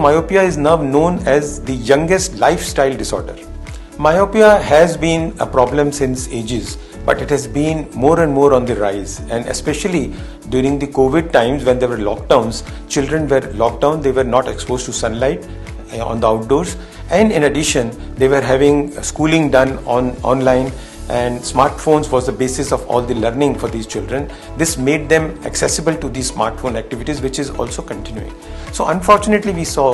myopia is now known as the youngest lifestyle disorder. Myopia has been a problem since ages, but it has been more and more on the rise, and especially during the COVID times when there were lockdowns, children were locked down, they were not exposed to sunlight on the outdoors, and in addition they were having schooling done online, and smartphones was the basis of all the learning for these children. This made them accessible to these smartphone activities, which is also continuing. So unfortunately we saw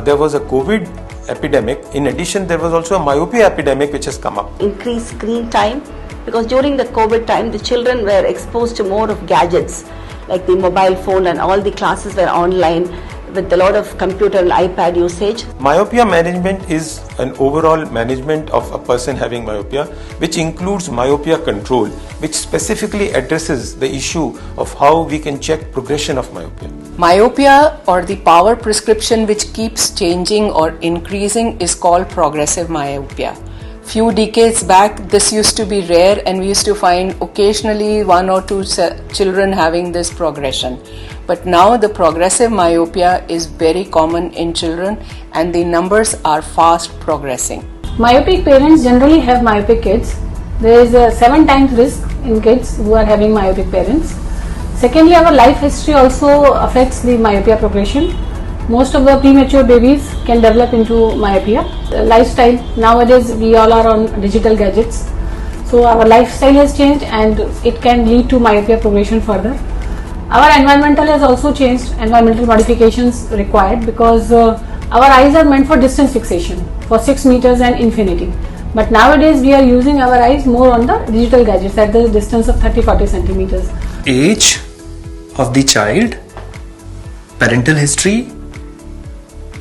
there was a COVID epidemic. In addition, there was also a myopia epidemic which has come up. Increased screen time, because during the COVID time the children were exposed to more of gadgets like the mobile phone, and all the classes were online with a lot of computer and iPad usage. Myopia management is an overall management of a person having myopia, which includes myopia control, which specifically addresses the issue of how we can check progression of myopia. Myopia, or the power prescription which keeps changing or increasing, is called progressive myopia. Few decades back this used to be rare, and we used to find occasionally 1 or 2 children having this progression. But now the progressive myopia is very common in children, and the numbers are fast progressing. Myopic parents generally have myopic kids. There is a 7 times risk in kids who are having myopic parents. Secondly, our life history also affects the myopia progression. Most of the premature babies can develop into myopia. Lifestyle, nowadays we all are on digital gadgets. So our lifestyle has changed and it can lead to myopia progression further. Our environmental has also changed, environmental modifications required, because our eyes are meant for distance fixation, for 6 meters and infinity. But nowadays we are using our eyes more on the digital gadgets at the distance of 30-40 centimeters. Age of the child, parental history,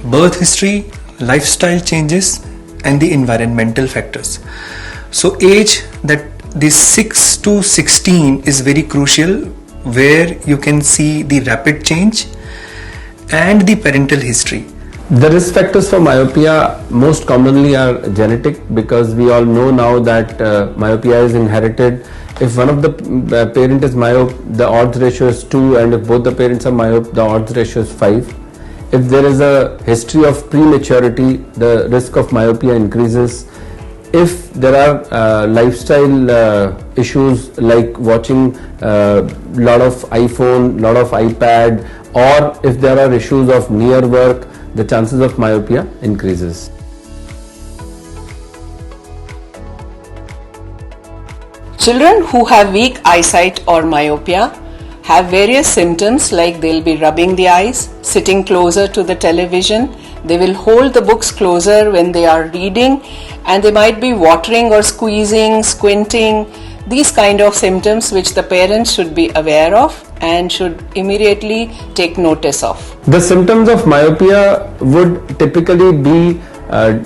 birth history, lifestyle changes, and the environmental factors. So age, that the 6 to 16 is very crucial, where you can see the rapid change, and the parental history. The risk factors for myopia most commonly are genetic, because we all know now that myopia is inherited. If one of the parent is myope, the odds ratio is 2, and if both the parents are myope, the odds ratio is 5. If there is a history of prematurity, the risk of myopia increases. If there are lifestyle issues like watching lot of iPhone, lot of iPad, or if there are issues of near work, the chances of myopia increases. Children who have weak eyesight or myopia have various symptoms, like they'll be rubbing the eyes, sitting closer to the television, they will hold the books closer when they are reading, and they might be watering or squeezing, squinting. These kind of symptoms which the parents should be aware of and should immediately take notice of. The symptoms of myopia would typically be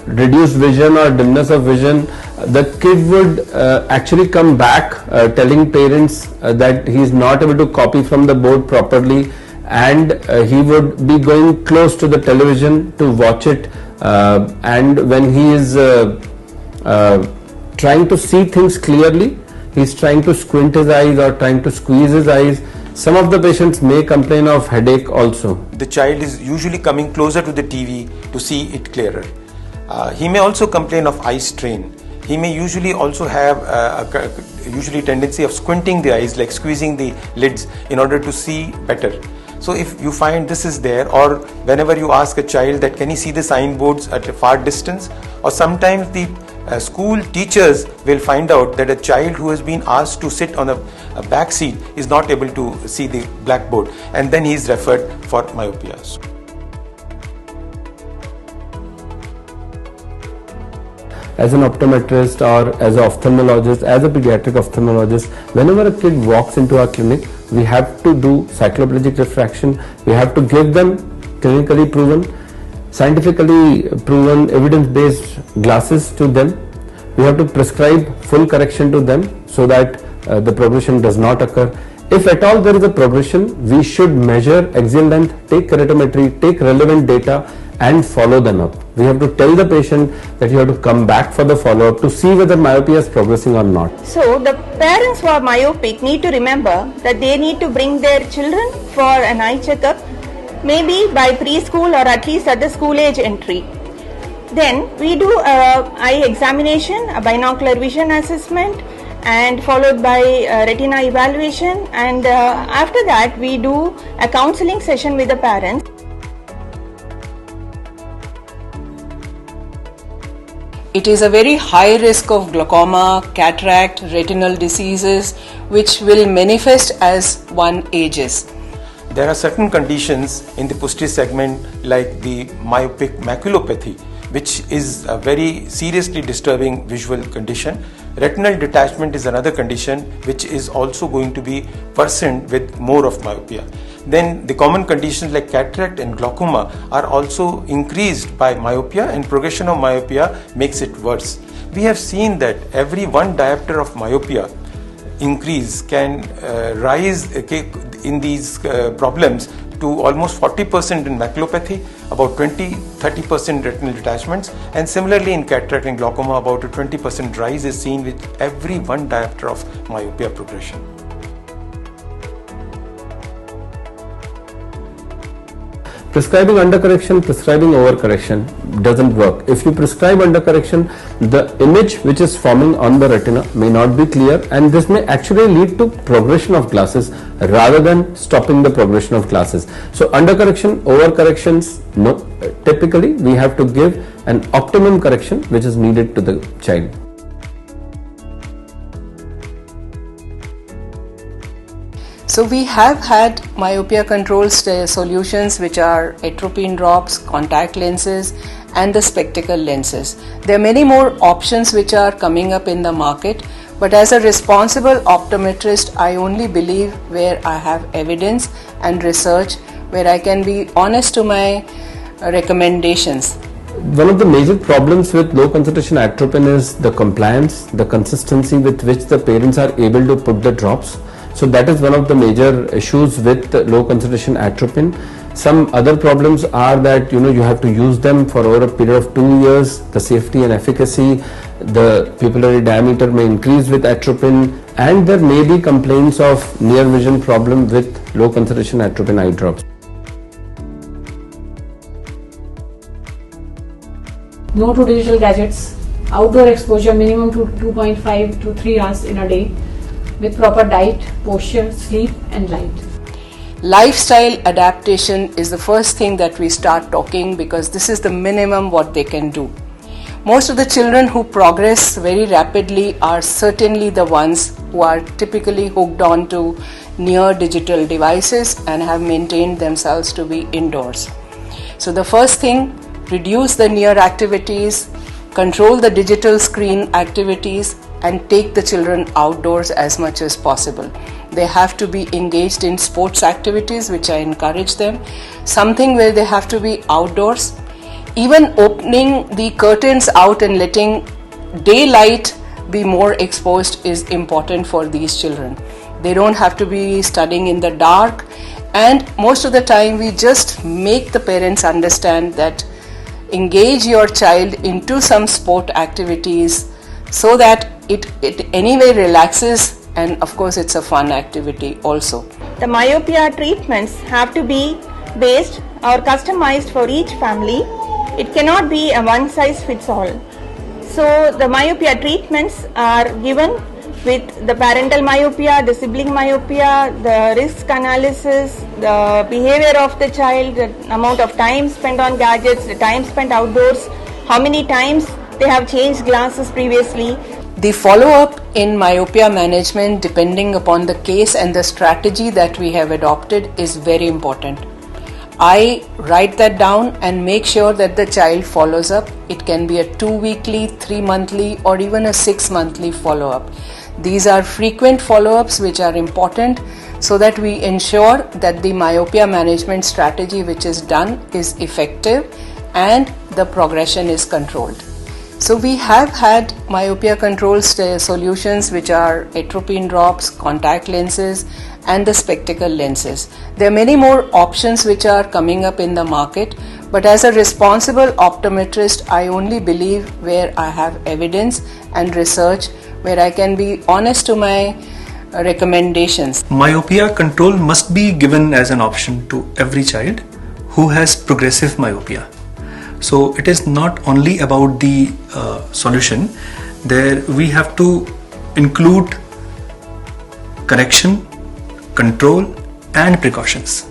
reduced vision or dimness of vision. The kid would actually come back telling parents that he is not able to copy from the board properly, and he would be going close to the television to watch it, and when he is trying to see things clearly, he is trying to squint his eyes or trying to squeeze his eyes. Some of the patients may complain of headache also. The child is usually coming closer to the TV to see it clearer. He may also complain of eye strain. He may usually also have a tendency of squinting the eyes, like squeezing the lids in order to see better. So if you find this is there, or whenever you ask a child that can he see the signboards at a far distance, or sometimes the school teachers will find out that a child who has been asked to sit on a back seat is not able to see the blackboard, and then he is referred for myopia. As an optometrist or as an ophthalmologist, as a pediatric ophthalmologist, whenever a kid walks into our clinic, we have to do cycloplegic refraction. We have to give them clinically proven, scientifically proven, evidence-based glasses to them. We have to prescribe full correction to them so that the progression does not occur. If at all there is a progression, we should measure axial length, take keratometry, take relevant data, and follow them up. We have to tell the patient that you have to come back for the follow-up to see whether myopia is progressing or not. So the parents who are myopic need to remember that they need to bring their children for an eye checkup maybe by preschool or at least at the school age entry. Then we do eye examination, a binocular vision assessment, and followed by retina evaluation, and after that we do a counseling session with the parents. It is a very high risk of glaucoma, cataract, retinal diseases which will manifest as one ages. There are certain conditions in the posterior segment like the myopic maculopathy, which is a very seriously disturbing visual condition. Retinal detachment is another condition which is also going to be worsened with more of myopia. Then the common conditions like cataract and glaucoma are also increased by myopia, and progression of myopia makes it worse. We have seen that every 1 diopter of myopia increase can rise in these problems to almost 40% in maculopathy, about 20-30% retinal detachments, and similarly in cataract and glaucoma about a 20% rise is seen with every 1 diopter of myopia progression. Prescribing undercorrection, prescribing overcorrection doesn't work. If you prescribe undercorrection, the image which is forming on the retina may not be clear, and this may actually lead to progression of glasses rather than stopping the progression of glasses. So undercorrection, overcorrections, no. Typically we have to give an optimum correction which is needed to the child. So we have had myopia control solutions which are atropine drops, contact lenses and the spectacle lenses. There are many more options which are coming up in the market, but as a responsible optometrist I only believe where I have evidence and research, where I can be honest to my recommendations. One of the major problems with low concentration atropine is the compliance, the consistency with which the parents are able to put the drops. So that is one of the major issues with low concentration atropine. Some other problems are that you have to use them for over a period of 2 years. The safety and efficacy, the pupillary diameter may increase with atropine, and there may be complaints of near vision problem with low concentration atropine eye drops. No to digital gadgets, outdoor exposure minimum to 2.5 to 3 hours in a day, with proper diet, posture, sleep and light. Lifestyle adaptation is the first thing that we start talking, because this is the minimum what they can do. Most of the children who progress very rapidly are certainly the ones who are typically hooked on to near digital devices and have maintained themselves to be indoors. So the first thing, reduce the near activities, control the digital screen activities and take the children outdoors as much as possible. They have to be engaged in sports activities, which I encourage them, something where they have to be outdoors. Even opening the curtains out and letting daylight be more exposed is important for these children. They don't have to be studying in the dark, and most of the time we just make the parents understand that engage your child into some sport activities so that it anyway relaxes, and of course it's a fun activity also. The myopia treatments have to be based or customized for each family. It cannot be a one size fits all. So the myopia treatments are given with the parental myopia, the sibling myopia, the risk analysis, the behavior of the child, the amount of time spent on gadgets, the time spent outdoors, how many times they have changed glasses previously. The follow-up in myopia management, depending upon the case and the strategy that we have adopted, is very important. I write that down and make sure that the child follows up. It can be a 2-weekly, 3-monthly or even a 6-monthly follow-up. These are frequent follow-ups which are important so that we ensure that the myopia management strategy which is done is effective and the progression is controlled. So we have had myopia control solutions which are atropine drops, contact lenses and the spectacle lenses. There are many more options which are coming up in the market, but as a responsible optometrist I only believe where I have evidence and research, where I can be honest to my recommendations. Myopia control must be given as an option to every child, who has progressive myopia. So it is not only about the solution. There we have to include correction, control and precautions.